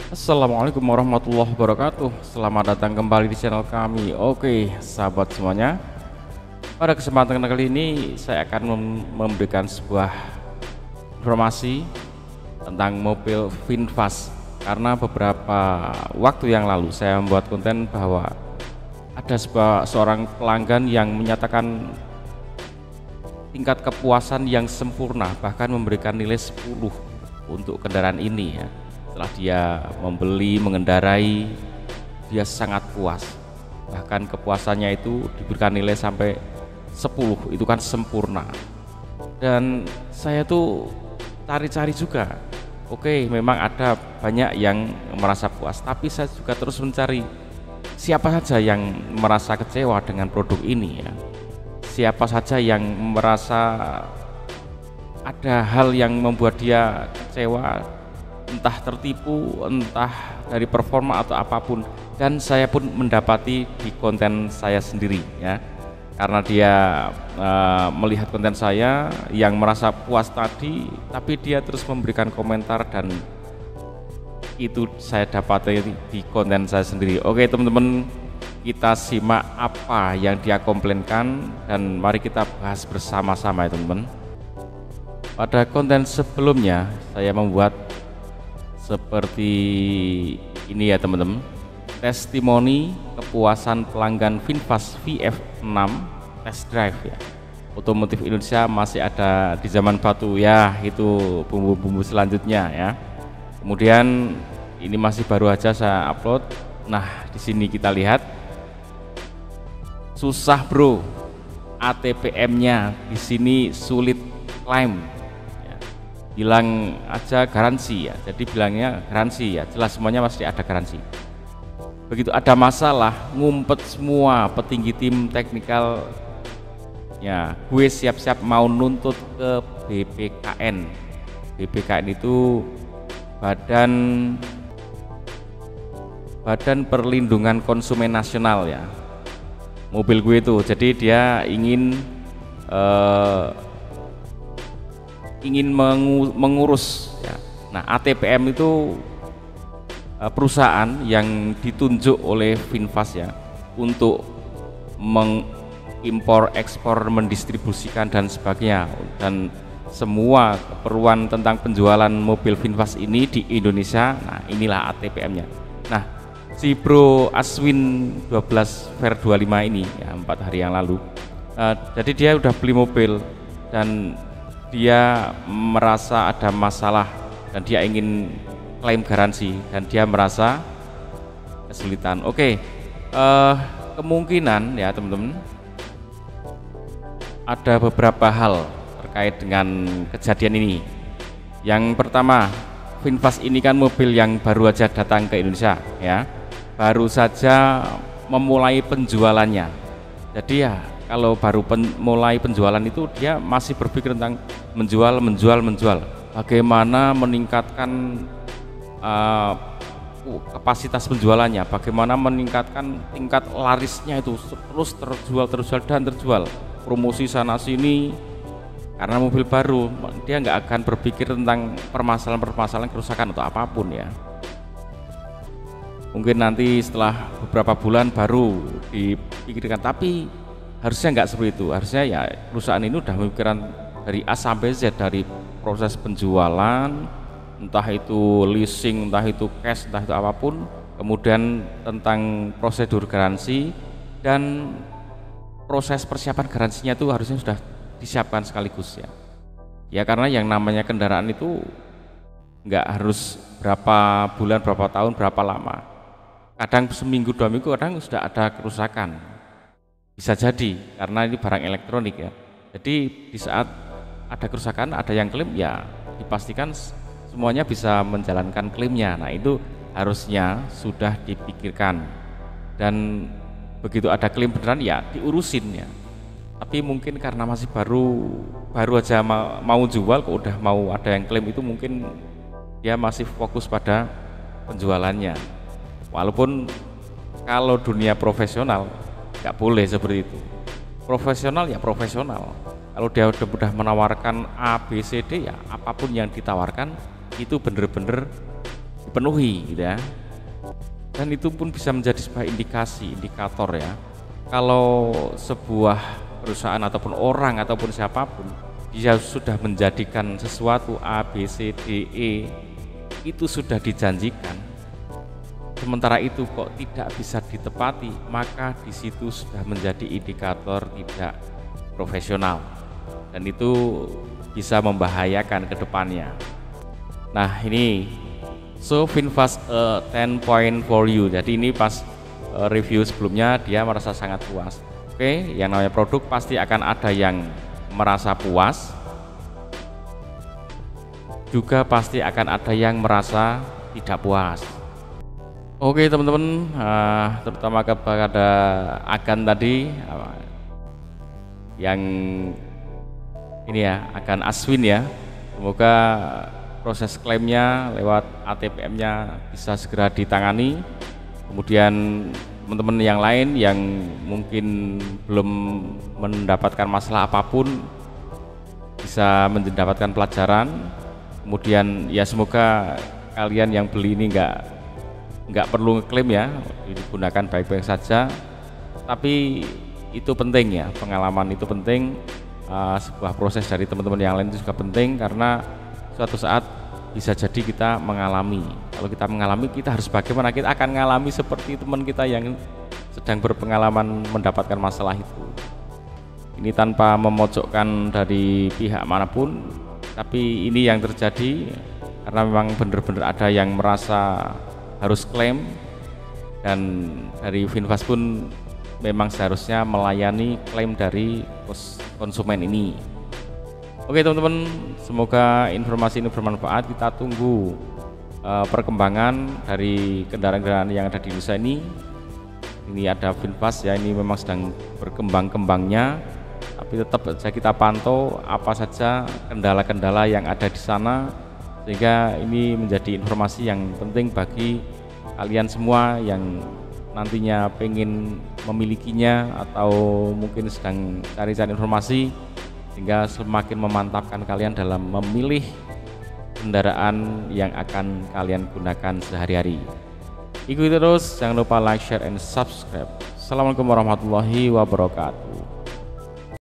Assalamualaikum warahmatullahi wabarakatuh. Selamat datang kembali di channel kami. Oke, sahabat semuanya. Pada kesempatan kali ini saya akan memberikan sebuah informasi tentang mobil VinFast. Karena beberapa waktu yang lalu saya membuat konten bahwa ada seorang pelanggan yang menyatakan tingkat kepuasan yang sempurna, bahkan memberikan nilai 10 untuk kendaraan ini ya. Setelah dia membeli, mengendarai, dia sangat puas, bahkan kepuasannya itu diberikan nilai sampai 10, itu kan sempurna. Dan saya tuh cari-cari juga, oke, memang ada banyak yang merasa puas, tapi saya juga terus mencari siapa saja yang merasa kecewa dengan produk ini ya. Siapa saja yang merasa ada hal yang membuat dia kecewa, entah tertipu, entah dari performa atau apapun. Dan saya pun mendapati di konten saya sendiri ya, karena dia melihat konten saya yang merasa puas tadi, tapi dia terus memberikan komentar, dan itu saya dapati di konten saya sendiri. Oke teman-teman, kita simak apa yang dia komplainkan dan mari kita bahas bersama-sama ya teman-teman. Pada konten sebelumnya saya membuat seperti ini ya teman-teman, testimoni kepuasan pelanggan VinFast VF6 test drive ya. Otomotif Indonesia masih ada di zaman batu ya, itu bumbu-bumbu selanjutnya ya. Kemudian ini masih baru aja saya upload. Nah, di sini kita lihat susah bro, ATPM-nya di sini sulit klaim. Bilang aja garansi ya, jadi bilangnya garansi ya, jelas semuanya pasti ada garansi. Begitu ada masalah, ngumpet semua petinggi tim teknikal ya, gue siap-siap mau nuntut ke BPKN. BPKN itu Badan Perlindungan Konsumen Nasional ya, mobil gue itu. Jadi dia ingin mengurus ya. Nah, ATPM itu perusahaan yang ditunjuk oleh VinFast ya untuk mengimpor, ekspor, mendistribusikan dan sebagainya, dan semua keperluan tentang penjualan mobil VinFast ini di Indonesia. Nah, inilah ATPM-nya. Nah, si Bro Aswin 12 Fair 25 ini ya, 4 hari yang lalu, jadi dia udah beli mobil dan dia merasa ada masalah dan dia ingin klaim garansi dan dia merasa kesulitan. Oke, kemungkinan ya teman-teman, ada beberapa hal terkait dengan kejadian ini. Yang pertama, VinFast ini kan mobil yang baru aja datang ke Indonesia ya, baru saja memulai penjualannya. Jadi ya, kalau baru mulai penjualan itu dia masih berpikir tentang menjual. Bagaimana meningkatkan kapasitas penjualannya, bagaimana meningkatkan tingkat larisnya itu terus terjual. Promosi sana sini, karena mobil baru dia nggak akan berpikir tentang permasalahan kerusakan atau apapun ya. Mungkin nanti setelah beberapa bulan baru dipikirkan, tapi harusnya nggak seperti itu. Harusnya ya perusahaan ini udah memikirkan dari A sampai Z, dari proses penjualan, entah itu leasing, entah itu cash, entah itu apapun, kemudian tentang prosedur garansi dan proses persiapan garansinya itu harusnya sudah disiapkan sekaligus ya. Ya karena yang namanya kendaraan itu nggak harus berapa bulan, berapa tahun, berapa lama. Kadang seminggu, 2 minggu, kadang sudah ada kerusakan. Bisa jadi karena ini barang elektronik ya. Jadi di saat ada kerusakan, ada yang klaim ya, dipastikan semuanya bisa menjalankan klaimnya. Nah, itu harusnya sudah dipikirkan. Dan begitu ada klaim beneran ya diurusin ya. Tapi mungkin karena masih baru aja mau jual, kok udah mau ada yang klaim, itu mungkin dia masih fokus pada penjualannya. Walaupun kalau dunia profesional nggak boleh seperti itu. Profesional ya profesional. Kalau dia udah menawarkan A, B, C, D ya apapun yang ditawarkan itu bener-bener dipenuhi gitu ya. Dan itu pun bisa menjadi sebuah indikator ya, kalau sebuah perusahaan ataupun orang ataupun siapapun dia sudah menjadikan sesuatu A, B, C, D, E itu sudah dijanjikan, sementara itu kok tidak bisa ditepati, maka di situ sudah menjadi indikator tidak profesional, dan itu bisa membahayakan ke depannya. Nah ini so VinFast 10 point for you. Jadi ini pas review sebelumnya dia merasa sangat puas. Oke, yang namanya produk pasti akan ada yang merasa puas, juga pasti akan ada yang merasa tidak puas. Oke teman-teman, terutama kepada Agan tadi yang ini ya, Agan Aswin ya, semoga proses klaimnya lewat ATPM-nya bisa segera ditangani. Kemudian teman-teman yang lain yang mungkin belum mendapatkan masalah apapun bisa mendapatkan pelajaran. Kemudian ya semoga kalian yang beli ini nggak perlu ngeklaim ya, digunakan baik-baik saja. Tapi itu penting ya, pengalaman itu penting. Sebuah proses dari teman-teman yang lain itu juga penting, karena suatu saat bisa jadi kita mengalami. Kalau kita mengalami, kita harus bagaimana? Kita akan mengalami seperti teman kita yang sedang berpengalaman mendapatkan masalah itu. Ini tanpa memojokkan dari pihak manapun, tapi ini yang terjadi karena memang benar-benar ada yang merasa harus klaim, dan dari VinFast pun memang seharusnya melayani klaim dari konsumen ini. Oke teman-teman, semoga informasi ini bermanfaat. Kita tunggu perkembangan dari kendaraan-kendaraan yang ada di Indonesia ini. Ini ada VinFast ya, ini memang sedang berkembang-kembangnya, tapi tetap saja kita pantau apa saja kendala-kendala yang ada di sana, sehingga ini menjadi informasi yang penting bagi kalian semua yang nantinya pengen memilikinya atau mungkin sedang cari-cari informasi, sehingga semakin memantapkan kalian dalam memilih kendaraan yang akan kalian gunakan sehari-hari. Ikuti terus, jangan lupa like, share, and subscribe. Assalamualaikum warahmatullahi wabarakatuh.